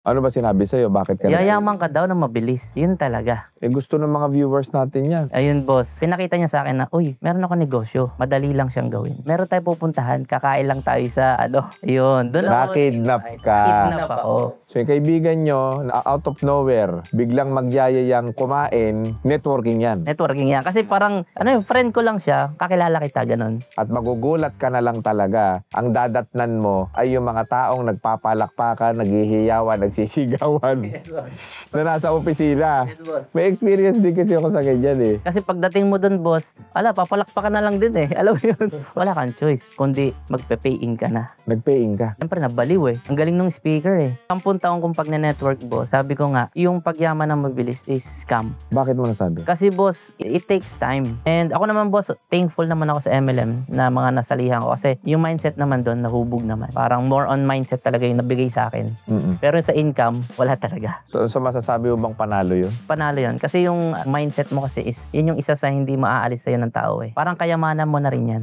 Ano ba sinabi sa'yo? Bakit ka Yayaman ka daw na mabilis. Yun talaga. Eh, gusto ng mga viewers natin yan. Ayun, boss. Pinakita niya sa akin na, uy, meron ako negosyo. Madali lang siyang gawin. Meron tayo pupuntahan. Kakain lang tayo sa, ayun. Doon ako. Nakidnap ka. Kidnap ako. So yung kaibigan nyo, out of nowhere, biglang magyayayang kumain, networking yan. Networking yan. Kasi parang, friend ko lang siya. Kakilala kita, ganun. At magugulat ka na lang talaga, ang dadatnan mo ay yung mga taong nagpapalakpakan, naghihiyawan, nagsisigawan na nasa opisina. Yes, boss. May experience din kasi ako sa ganyan eh. Kasi pagdating mo doon, boss, papalakpakan na lang din eh. Alam mo yun? Wala kang choice, kundi magpe-pay-in ka na. Nag-paying ka. Siyempre, nabaliw eh. Ang galing nung speaker eh. 10 taong kong pag-network, boss, sabi ko nga, yung pagyaman ng mabilis is scam. Bakit mo nasabi? Kasi, boss, it takes time. And ako naman, boss, thankful naman ako sa MLM na mga nasalihan ko. Kasi yung mindset naman doon, nahubog naman. Parang more on mindset talaga yung nabigay sa akin. Pero sa income, wala talaga. So masasabi mo bang panalo yun? Panalo yun. Kasi yung mindset mo kasi is, yun yung isa sa hindi maaalis sa'yo ng tao eh. Parang kayamanan mo na rin yan.